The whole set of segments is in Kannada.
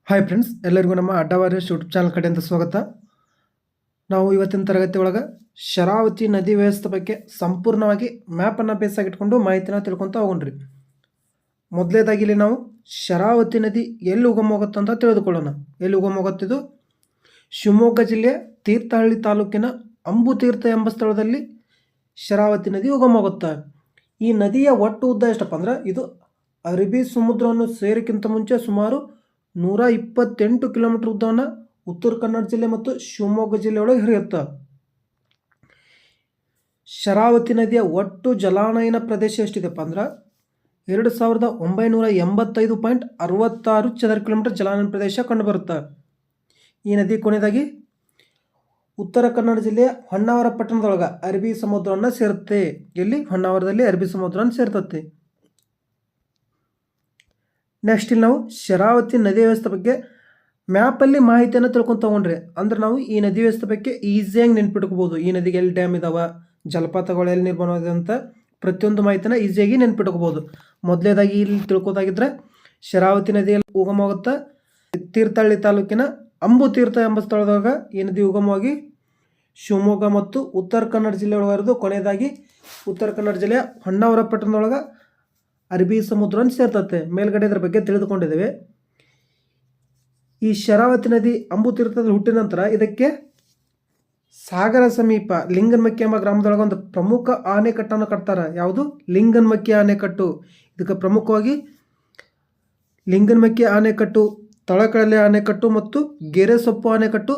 ಹಾಯ್ ಫ್ರೆಂಡ್ಸ್, ಎಲ್ಲರಿಗೂ ನಮ್ಮ ಅಡ್ಡವಾರಿಯರ್ಸ್ ಯೂಟ್ಯೂಬ್ ಚಾನಲ್ ಕಡೆಯಿಂದ ಸ್ವಾಗತ. ನಾವು ಇವತ್ತಿನ ತರಗತಿ ಒಳಗೆ ಶರಾವತಿ ನದಿ ವ್ಯವಸ್ಥೆ ಬಗ್ಗೆ ಸಂಪೂರ್ಣವಾಗಿ ಮ್ಯಾಪನ್ನು ಬೇಸಾಗಿಟ್ಕೊಂಡು ಮಾಹಿತಿನ ತಿಳ್ಕೊತಾ ಹೋಗೋಣ್ರಿ. ಮೊದಲೇದಾಗಿ ಇಲ್ಲಿ ನಾವು ಶರಾವತಿ ನದಿ ಎಲ್ಲಿ ಉಗಮ ಹೋಗುತ್ತೆ ಅಂತ ತಿಳಿದುಕೊಳ್ಳೋಣ. ಎಲ್ಲಿ ಉಗಮ ಹೋಗುತ್ತಿದ್ದು ಶಿವಮೊಗ್ಗ ಜಿಲ್ಲೆಯ ತೀರ್ಥಹಳ್ಳಿ ತಾಲೂಕಿನ ಅಂಬುತೀರ್ಥ ಎಂಬ ಸ್ಥಳದಲ್ಲಿ ಶರಾವತಿ ನದಿ ಉಗಮ ಹೋಗುತ್ತೆ. ಈ ನದಿಯ ಒಟ್ಟು ಉದ್ದ ಎಷ್ಟಪ್ಪ ಅಂದ್ರೆ ಇದು ಅರಬ್ಬಿ ಸಮುದ್ರವನ್ನು ಸೇರಿಕ್ಕಿಂತ ಮುಂಚೆ ಸುಮಾರು 128 ಕಿಲೋಮೀಟರ್ ಉದ್ದವನ್ನು ಉತ್ತರ ಕನ್ನಡ ಜಿಲ್ಲೆ ಮತ್ತು ಶಿವಮೊಗ್ಗ ಜಿಲ್ಲೆಯೊಳಗೆ ಹರಿಯುತ್ತೆ. ಶರಾವತಿ ನದಿಯ ಒಟ್ಟು ಜಲಾನಯನ ಪ್ರದೇಶ ಎಷ್ಟಿದೆಪ್ಪ ಅಂದ್ರೆ 2985.66 ಚದರ ಕಿಲೋಮೀಟರ್ ಜಲಾನಯನ ಪ್ರದೇಶ ಕಂಡುಬರುತ್ತೆ. ಈ ನದಿ ಕೊನೆಯದಾಗಿ ಉತ್ತರ ಕನ್ನಡ ಜಿಲ್ಲೆಯ ಹೊನ್ನಾವರ ಪಟ್ಟಣದೊಳಗೆ ಅರಬ್ಬಿ ಸಮುದ್ರವನ್ನು ಸೇರುತ್ತೆ. ಇಲ್ಲಿ ಹೊನ್ನಾವರದಲ್ಲಿ ಅರಬ್ಬಿ ಸಮುದ್ರವನ್ನು ಸೇರ್ತತೆ. ನೆಕ್ಸ್ಟ್ ಇಲ್ಲಿ ನಾವು ಶರಾವತಿ ನದಿ ವ್ಯವಸ್ಥೆ ಬಗ್ಗೆ ಮ್ಯಾಪಲ್ಲಿ ಮಾಹಿತಿಯನ್ನು ತಿಳ್ಕೊಂಡು ತಗೊಂಡ್ರೆ ಅಂದ್ರೆ ನಾವು ಈ ನದಿ ವ್ಯವಸ್ಥೆ ಬಗ್ಗೆ ಈಸಿಯಾಗಿ ನೆನ್ಪಿಟ್ಕೋಬೋದು. ಈ ನದಿಗೆ ಎಲ್ಲಿ ಡ್ಯಾಮ್ ಇದಾವ, ಜಲಪಾತಗಳು ಎಲ್ಲಿ ನಿರ್ಮಾಣವಾಗಿದೆ ಅಂತ ಪ್ರತಿಯೊಂದು ಮಾಹಿತಿನ ಈಸಿಯಾಗಿ ನೆನ್ಪಿಟ್ಕೋಬೋದು. ಮೊದಲೇದಾಗಿ ಇಲ್ಲಿ ತಿಳ್ಕೋದಾಗಿದ್ರೆ ಶರಾವತಿ ನದಿಯಲ್ಲಿ ಉಗಮವಾಗುತ್ತಾ ತೀರ್ಥಹಳ್ಳಿ ತಾಲೂಕಿನ ಅಂಬುತೀರ್ಥ ಎಂಬ ಸ್ಥಳದಾಗ ಈ ನದಿ ಉಗಮವಾಗಿ ಶಿವಮೊಗ್ಗ ಮತ್ತು ಉತ್ತರ ಕನ್ನಡ ಜಿಲ್ಲೆಯೊಳಗೆ ಕೊನೆಯದಾಗಿ ಉತ್ತರ ಕನ್ನಡ ಜಿಲ್ಲೆಯ ಹೊನ್ನಾವರ ಪಟ್ಟಣದೊಳಗೆ ಅರಬ್ಬಿ ಸಮುದ್ರವನ್ನು ಸೇರ್ತತೆ. ಮೇಲ್ಗಡೆ ಇದರ ಬಗ್ಗೆ ತಿಳಿದುಕೊಂಡಿದ್ದೇವೆ. ಈ ಶರಾವತಿ ನದಿ ಅಂಬುತೀರ್ಥದಲ್ಲಿ ಹುಟ್ಟಿದ ನಂತರ ಇದಕ್ಕೆ ಸಾಗರ ಸಮೀಪ ಲಿಂಗನಮಕ್ಕಿ ಎಂಬ ಗ್ರಾಮದೊಳಗೆ ಒಂದು ಪ್ರಮುಖ ಆಣೆಕಟ್ಟನ್ನು ಕಟ್ತಾರೆ. ಯಾವುದು? ಲಿಂಗನಮಕ್ಕಿ ಆಣೆಕಟ್ಟು. ಇದಕ್ಕೆ ಪ್ರಮುಖವಾಗಿ ಲಿಂಗನಮಕ್ಕಿ ಆಣೆಕಟ್ಟು, ತಳಕಡಲೆ ಆಣೆಕಟ್ಟು ಮತ್ತು ಗೆರೆಸೊಪ್ಪು ಆಣೆಕಟ್ಟು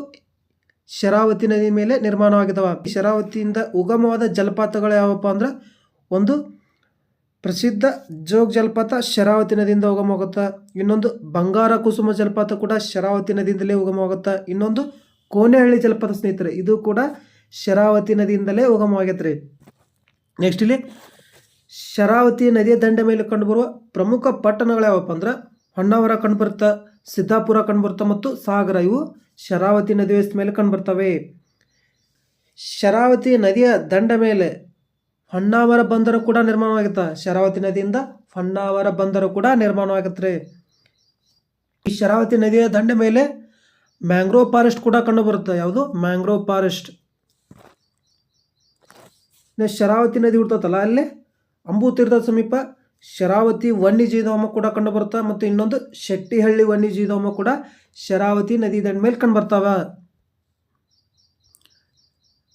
ಶರಾವತಿ ನದಿ ಮೇಲೆ ನಿರ್ಮಾಣವಾಗಿದ್ದಾವೆ. ಶರಾವತಿಯಿಂದ ಉಗಮವಾದ ಜಲಪಾತಗಳು ಯಾವಪ್ಪ ಅಂದ್ರೆ ಒಂದು ಪ್ರಸಿದ್ಧ ಜೋಗ ಜಲಪಾತ ಶರಾವತಿ ನದಿಯಿಂದ ಉಗಮವಾಗುತ್ತಾ. ಇನ್ನೊಂದು ಬಂಗಾರ ಕುಸುಮ ಜಲಪಾತ ಕೂಡ ಶರಾವತಿ ನದಿಯಿಂದಲೇ ಉಗಮವಾಗುತ್ತಾ. ಇನ್ನೊಂದು ಕೋನೆಹಳ್ಳಿ ಜಲಪಾತ ಸ್ನೇಹಿತರೆ, ಇದು ಕೂಡ ಶರಾವತಿ ನದಿಯಿಂದಲೇ ಉಗಮವಾಗೈತ್ರಿ. ನೆಕ್ಸ್ಟ್ ಇಲ್ಲಿ ಶರಾವತಿ ನದಿಯ ದಂಡೆ ಮೇಲೆ ಕಂಡುಬರುವ ಪ್ರಮುಖ ಪಟ್ಟಣಗಳು ಯಾವಪ್ಪ ಅಂದ್ರೆ ಹೊನ್ನಾವರ ಕಂಡುಬರುತ್ತಾ, ಸಿದ್ದಾಪುರ ಕಂಡುಬರುತ್ತಾ ಮತ್ತು ಸಾಗರ. ಇವು ಶರಾವತಿ ನದಿ ವ್ಯವಸ್ಥೆ ಮೇಲೆ ಕಂಡುಬರ್ತವೆ. ಶರಾವತಿ ನದಿಯ ದಂಡ ಮೇಲೆ ಹೊನ್ನಾವರ ಬಂದರು ಕೂಡ ನಿರ್ಮಾಣವಾಗುತ್ತೆ. ಶರಾವತಿ ನದಿಯಿಂದ ಹೊನ್ನಾವರ ಬಂದರು ಕೂಡ ನಿರ್ಮಾಣವಾಗುತ್ತೆ. ಈ ಶರಾವತಿ ನದಿಯ ದಂಡೆ ಮೇಲೆ ಮ್ಯಾಂಗ್ರೋವ್ ಫಾರೆಸ್ಟ್ ಕೂಡ ಕಂಡು ಬರುತ್ತೆ. ಯಾವುದು? Mangrove forest. ಶರಾವತಿ ನದಿ ಹುಡ್ತತ್ತಲ್ಲ ಅಲ್ಲೇ ಅಂಬುತೀರ್ಥ ಸಮೀಪ ಶರಾವತಿ ವನ್ಯಜೀವಿಧಾಮ ಕೂಡ ಕಂಡು ಬರುತ್ತೆ. ಮತ್ತು ಇನ್ನೊಂದು ಶೆಟ್ಟಿಹಳ್ಳಿ ವನ್ಯಜೀವಿಧಾಮ ಕೂಡ ಶರಾವತಿ ನದಿ ದಂಡ ಮೇಲೆ ಕಂಡು ಬರ್ತಾವ.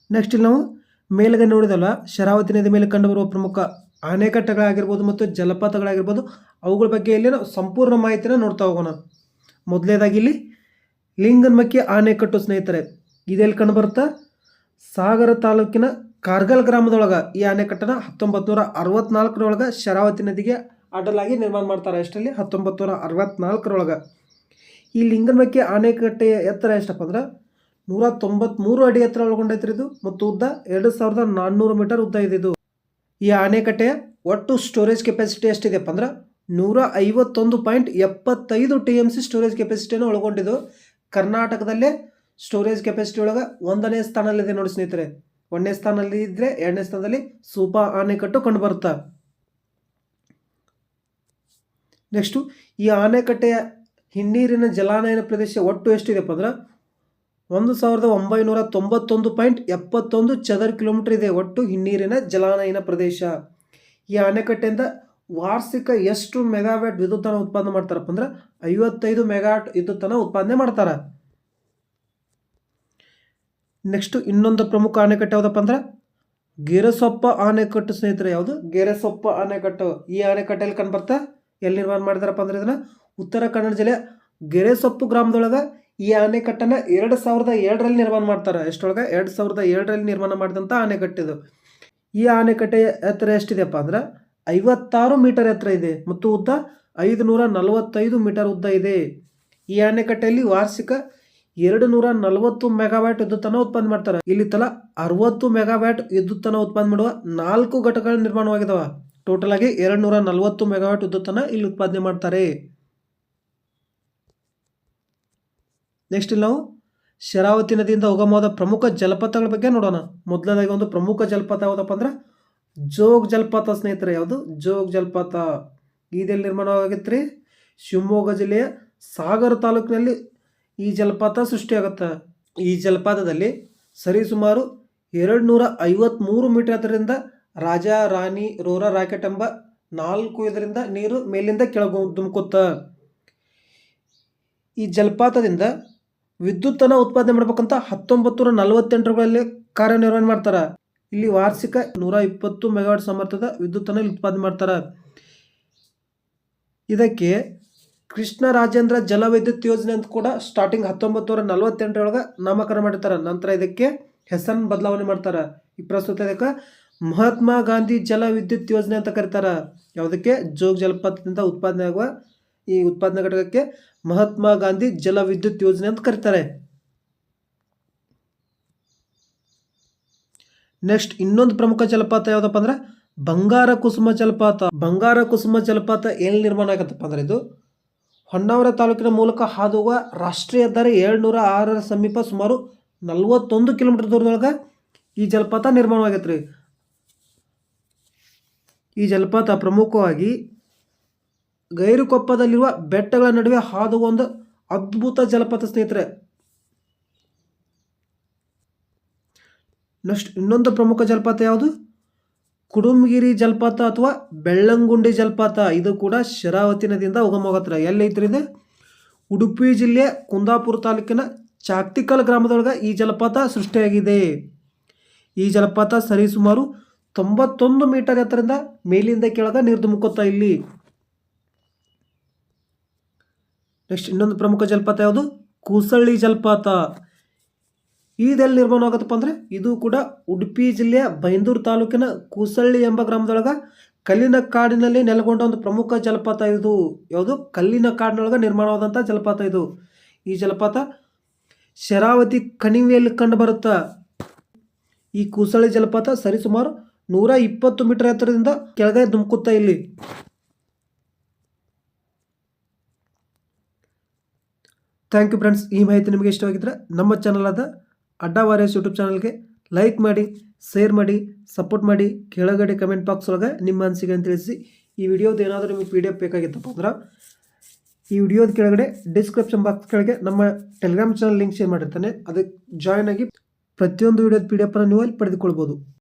ನೆಕ್ಸ್ಟ್ ಇಲ್ಲಿ ನಾವು ಮೇಲ್ಗಡೆ ನೋಡಿದಲ್ಲ ಶರಾವತಿ ನದಿ ಮೇಲೆ ಕಂಡುಬರುವ ಪ್ರಮುಖ ಅಣೆಕಟ್ಟೆಗಳಾಗಿರ್ಬೋದು ಮತ್ತು ಜಲಪಾತಗಳಾಗಿರ್ಬೋದು ಅವುಗಳ ಬಗ್ಗೆ ಇಲ್ಲಿ ನಾವು ಸಂಪೂರ್ಣ ಮಾಹಿತಿನ ನೋಡ್ತಾ ಹೋಗೋಣ. ಮೊದಲನೇದಾಗಿ ಇಲ್ಲಿ ಲಿಂಗನಮಕ್ಕಿ ಆಣೆಕಟ್ಟು ಸ್ನೇಹಿತರೆ, ಇದೆಲ್ಲಿ ಕಂಡುಬರುತ್ತಾ? ಸಾಗರ ತಾಲೂಕಿನ ಕಾರ್ಗಲ್ ಗ್ರಾಮದೊಳಗೆ ಈ ಆಣೆಕಟ್ಟನ್ನು 1964 ಶರಾವತಿ ನದಿಗೆ ಅಡ್ಡಲಾಗಿ ನಿರ್ಮಾಣ ಮಾಡ್ತಾರೆ. ಎಷ್ಟರಲ್ಲಿ? 1964. ಈ ಲಿಂಗನಮಕ್ಕಿ ಆಣೆಕಟ್ಟೆಯ ಎತ್ತರ ಎಷ್ಟಪ್ಪ ಅಂದ್ರೆ 193 ಅಡಿ ಎತ್ತರ ಒಳಗೊಂಡೈತ್ರಿ ಇದು. ಮತ್ತು ಉದ್ದ 2400 ಮೀಟರ್ ಉದ್ದ ಇದೆ ಇದು. ಈ ಆಣೆಕಟ್ಟೆಯ ಒಟ್ಟು ಸ್ಟೋರೇಜ್ ಕೆಪಾಸಿಟಿ ಎಷ್ಟಿದೆಯಪ್ಪ ಅಂದ್ರೆ 151.75 TMC ಸ್ಟೋರೇಜ್ ಕೆಪಾಸಿಟಿಯನ್ನು ಒಳಗೊಂಡಿದ್ದು. ಕರ್ನಾಟಕದಲ್ಲೇ ಸ್ಟೋರೇಜ್ ಕೆಪಾಸಿಟಿ ಒಳಗೆ 1ನೇ ಸ್ಥಾನದಲ್ಲಿದೆ ನೋಡಿ ಸ್ನೇಹಿತರೆ. 1ನೇ ಸ್ಥಾನದಲ್ಲಿ ಇದ್ದರೆ 2ನೇ ಸ್ಥಾನದಲ್ಲಿ ಸೂಪಾ ಆಣೆಕಟ್ಟು ಕಂಡು ಬರುತ್ತಾ. ನೆಕ್ಸ್ಟು ಈ ಆಣೆಕಟ್ಟೆಯ ಹಿನ್ನೀರಿನ ಜಲಾನಯನ ಪ್ರದೇಶ ಒಟ್ಟು ಎಷ್ಟಿದೆಯಪ್ಪ ಅಂದ್ರೆ 1991.71 ಚದರ ಕಿಲೋಮೀಟರ್ ಇದೆ ಒಟ್ಟು ಹಿನ್ನೀರಿನ ಜಲಾನಯನ ಪ್ರದೇಶ. ಈ ಅಣೆಕಟ್ಟೆಯಿಂದ ವಾರ್ಷಿಕ ಎಷ್ಟು ಮೆಗಾವ್ಯಾಟ್ ವಿದ್ಯುತ್ತನ್ನು ಉತ್ಪಾದನೆ ಮಾಡ್ತಾರಪ್ಪ ಅಂದ್ರೆ 55 ಮೆಗಾವ್ಯಾಟ್ ವಿದ್ಯುತ್ತನ್ನು ಉತ್ಪಾದನೆ ಮಾಡ್ತಾರೆ. ನೆಕ್ಸ್ಟ್ ಇನ್ನೊಂದು ಪ್ರಮುಖ ಅಣೆಕಟ್ಟೆ ಯಾವುದಪ್ಪ ಅಂದ್ರೆ ಗೆರೆಸೊಪ್ಪ ಆಣೆಕಟ್ಟು ಸ್ನೇಹಿತರೆ. ಯಾವುದು? ಗೆರೆಸೊಪ್ಪ ಆಣೆಕಟ್ಟು. ಈ ಅಣೆಕಟ್ಟೆಯಲ್ಲಿ ಕಂಡುಬರ್ತಾ ಎಲ್ಲಿ ನಿರ್ಮಾಣ ಮಾಡಿದಾರಪ್ಪ ಅಂದ್ರೆ ಇದನ್ನು ಉತ್ತರ ಕನ್ನಡ ಜಿಲ್ಲೆಯ ಗೆರೆಸೊಪ್ಪು ಗ್ರಾಮದೊಳಗೆ ಈ ಅಣೆಕಟ್ಟನ್ನು 2007ರಲ್ಲಿ ನಿರ್ಮಾಣ ಮಾಡ್ತಾರೆ. ಎಷ್ಟೊಳಗೆ? 2007ರಲ್ಲಿ ನಿರ್ಮಾಣ ಮಾಡಿದಂಥ ಅಣೆಕಟ್ಟಿದು. ಈ ಅಣೆಕಟ್ಟೆಯ ಎತ್ತರ ಎಷ್ಟಿದೆಯಪ್ಪ ಅಂದ್ರೆ 56 ಮೀಟರ್ ಎತ್ತರ ಇದೆ ಮತ್ತು ಉದ್ದ 545 ಮೀಟರ್ ಉದ್ದ ಇದೆ. ಈ ಅಣೆಕಟ್ಟೆಯಲ್ಲಿ ವಾರ್ಷಿಕ 240 ಮೆಗಾವ್ಯಾಟ್ ವಿದ್ಯುತ್ತನ್ನು ಉತ್ಪಾದನೆ ಮಾಡ್ತಾರೆ. ಇಲ್ಲಿ ತಲಾ 60 ಮೆಗಾವ್ಯಾಟ್ ವಿದ್ಯುತ್ತನ್ನು ಉತ್ಪಾದನೆ ಮಾಡುವ 4 ಘಟಕಗಳು ನಿರ್ಮಾಣವಾಗಿದ್ದಾವೆ. ಟೋಟಲ್ ಆಗಿ 240 ಮೆಗಾವ್ಯಾಟ್ ವಿದ್ಯುತ್ತನ್ನು ಇಲ್ಲಿ ಉತ್ಪಾದನೆ ಮಾಡ್ತಾರೆ. ನೆಕ್ಸ್ಟ್ ಇಲ್ಲಿ ನಾವು ಶರಾವತಿ ನದಿಯಿಂದ ಉಗಮವಾದ ಪ್ರಮುಖ ಜಲಪಾತಗಳ ಬಗ್ಗೆ ನೋಡೋಣ. ಮೊದಲನೇದಾಗಿ ಒಂದು ಪ್ರಮುಖ ಜಲಪಾತ ಯಾವುದಪ್ಪ ಅಂದ್ರೆ ಜೋಗ ಜಲಪಾತ ಸ್ನೇಹಿತರೆ. ಯಾವುದು? ಜೋಗ ಜಲಪಾತ. ಇದೆಲ್ಲಿ ನಿರ್ಮಾಣವಾಗಿತ್ತು ರೀ? ಶಿವಮೊಗ್ಗ ಜಿಲ್ಲೆಯ ಸಾಗರ ತಾಲೂಕಿನಲ್ಲಿ ಈ ಜಲಪಾತ ಸೃಷ್ಟಿಯಾಗುತ್ತೆ. ಈ ಜಲಪಾತದಲ್ಲಿ ಸರಿಸುಮಾರು 253 ಮೀಟರ್ ಎತ್ತರದಿಂದ ರಾಜಾ ರಾಣಿ ರೋರಾ ರಾಕೆಟ್ ಎಂಬ 4 ಇದರಿಂದ ನೀರು ಮೇಲಿಂದ ಕೆಳಗೆ ಧುಮುಕುತ್ತ. ಈ ಜಲಪಾತದಿಂದ ವಿದ್ಯುತ್ತನ್ನು ಉತ್ಪಾದನೆ ಮಾಡಬೇಕಂತ 1948ರಲ್ಲಿ ಕಾರ್ಯನಿರ್ವಹಣೆ ಮಾಡ್ತಾರೆ. ಇಲ್ಲಿ ವಾರ್ಷಿಕ 120 ಮೆಗಾವಾಟ್ ಸಾಮರ್ಥ್ಯದ ವಿದ್ಯುತ್ತನ್ನು ಉತ್ಪಾದನೆ ಮಾಡ್ತಾರೆ. ಇದಕ್ಕೆ ಕೃಷ್ಣ ರಾಜೇಂದ್ರ ಜಲವಿದ್ಯುತ್ ಯೋಜನೆ ಅಂತ ಕೂಡ ಸ್ಟಾರ್ಟಿಂಗ್ 1948ರೊಳಗೆ ನಾಮಕರಣ ಮಾಡಿರ್ತಾರೆ. ನಂತರ ಇದಕ್ಕೆ ಹೆಸರನ್ನು ಬದಲಾವಣೆ ಮಾಡ್ತಾರೆ. ಈ ಪ್ರಸ್ತುತ ಇದಕ್ಕೆ ಮಹಾತ್ಮ ಗಾಂಧಿ ಜಲ ವಿದ್ಯುತ್ ಯೋಜನೆ ಅಂತ ಕರೀತಾರೆ. ಯಾವುದಕ್ಕೆ? ಜೋಗ ಜಲಪಾತದಿಂದ ಉತ್ಪಾದನೆ ಆಗುವ ಈ ಉತ್ಪಾದನಾ ಘಟಕಕ್ಕೆ ಮಹಾತ್ಮ ಗಾಂಧಿ ಜಲ ವಿದ್ಯುತ್ ಯೋಜನೆ ಅಂತ ಕರೀತಾರೆ. ನೆಕ್ಸ್ಟ್ ಇನ್ನೊಂದು ಪ್ರಮುಖ ಜಲಪಾತ ಯಾವುದಪ್ಪ ಅಂದ್ರೆ ಬಂಗಾರ ಕುಸುಮ ಜಲಪಾತ. ಬಂಗಾರ ಕುಸುಮ ಜಲಪಾತ ಎಲ್ಲಿ ನಿರ್ಮಾಣ ಆಗತ್ತಪ್ಪ ಅಂದ್ರೆ ಇದು ಹೊನ್ನಾವರ ತಾಲೂಕಿನ ಮೂಲಕ ಹಾದು ಹೋಗುವ ರಾಷ್ಟ್ರೀಯ ಹೆದ್ದಾರಿ 706ರ ಸಮೀಪ ಸುಮಾರು 41 ಕಿಲೋಮೀಟರ್ ದೂರದೊಳಗೆ ಈ ಜಲಪಾತ ನಿರ್ಮಾಣವಾಗೈತೆ ರೀ. ಈ ಜಲಪಾತ ಪ್ರಮುಖವಾಗಿ ಗೈರುಕೊಪ್ಪದಲ್ಲಿರುವ ಬೆಟ್ಟಗಳ ನಡುವೆ ಹಾದು ಒಂದು ಅದ್ಭುತ ಜಲಪಾತ ಸ್ನೇಹಿತರೆ. ನೆಕ್ಸ್ಟ್ ಇನ್ನೊಂದು ಪ್ರಮುಖ ಜಲಪಾತ ಯಾವುದು? ಕುಡುಮಗಿರಿ ಜಲಪಾತ ಅಥವಾ ಬೆಳ್ಳಂಗುಂಡಿ ಜಲಪಾತ. ಇದು ಕೂಡ ಶರಾವತಿ ನದಿಯಿಂದ ಉಗಮವಾಗತ್ರ. ಎಲ್ಲೈತ್ರಿ ಇದು? ಉಡುಪಿ ಜಿಲ್ಲೆಯ ಕುಂದಾಪುರ ತಾಲೂಕಿನ ಚಾಕ್ತಿಕಲ್ ಗ್ರಾಮದೊಳಗೆ ಈ ಜಲಪಾತ ಸೃಷ್ಟಿಯಾಗಿದೆ. ಈ ಜಲಪಾತ ಸರಿಸುಮಾರು 91 ಮೀಟರ್ ಎತ್ತರದಿಂದ ಮೇಲಿಂದ ಕೆಳಗೆ ನೀರು ಧುಮುಕುತ್ತಾ ಇಲ್ಲಿ. ನೆಕ್ಸ್ಟ್ ಇನ್ನೊಂದು ಪ್ರಮುಖ ಜಲಪಾತ ಯಾವುದು? ಕೂಸಳ್ಳಿ ಜಲಪಾತ. ಇದೆಲ್ಲಿ ನಿರ್ಮಾಣ ಆಗತ್ತಪ್ಪ ಅಂದ್ರೆ ಇದು ಕೂಡ ಉಡುಪಿ ಜಿಲ್ಲೆಯ ಬೈಂದೂರು ತಾಲೂಕಿನ ಕೂಸಳ್ಳಿ ಎಂಬ ಗ್ರಾಮದೊಳಗೆ ಕಲ್ಲಿನ ಕಾಡಿನಲ್ಲಿ ನೆಲೆಗೊಂಡ ಒಂದು ಪ್ರಮುಖ ಜಲಪಾತ ಇದು. ಯಾವುದು? ಕಲ್ಲಿನ ಕಾಡಿನೊಳಗೆ ನಿರ್ಮಾಣವಾದಂಥ ಜಲಪಾತ ಇದು. ಈ ಜಲಪಾತ ಶರಾವತಿ ಕಣಿವೆಯಲ್ಲಿ ಕಂಡು ಬರುತ್ತಾ. ಈ ಕೂಸಳ್ಳಿ ಜಲಪಾತ ಸರಿಸುಮಾರು 120 ಮೀಟರ್ ಎತ್ತರದಿಂದ ಕೆಳಗೆ ಧುಮುಕುತ್ತಾ ಇಲ್ಲಿ. Thank you friends. ಈ ಮಾಹಿತಿ ನಿಮಗೆ ಇಷ್ಟವಾಗಿದ್ದರೆ ನಮ್ಮ ಚಾನಲ್ ಆದ ಅಡ್ಡಾ ವಾರಿಯರ್ಸ್ ಯೂಟ್ಯೂಬ್ ಚಾನಲ್ಗೆ ಲೈಕ್ ಮಾಡಿ, ಶೇರ್ ಮಾಡಿ, ಸಪೋರ್ಟ್ ಮಾಡಿ. ಕೆಳಗಡೆ ಕಮೆಂಟ್ ಬಾಕ್ಸ್ ಒಳಗೆ ನಿಮ್ಮ ಅನಿಸಿಕೆ ಅಂತ ತಿಳಿಸಿ. ಈ ವಿಡಿಯೋದು ಏನಾದರೂ ನಿಮಗೆ PDF ಬೇಕಾಗಿತ್ತಪ್ಪ ಅಂದ್ರೆ ಈ ವಿಡಿಯೋದ ಕೆಳಗಡೆ ಡಿಸ್ಕ್ರಿಪ್ಷನ್ ಬಾಕ್ಸ್ ಕೆಳಗೆ ನಮ್ಮ ಟೆಲಿಗ್ರಾಮ್ ಚಾನಲ್ ಲಿಂಕ್ ಶೇರ್ ಮಾಡಿರ್ತಾನೆ. ಅದಕ್ಕೆ ಜಾಯ್ನ್ ಆಗಿ ಪ್ರತಿಯೊಂದು ವಿಡಿಯೋದ PDF ನೀವು ಅಲ್ಲಿ ಪಡೆದುಕೊಳ್ಬೋದು.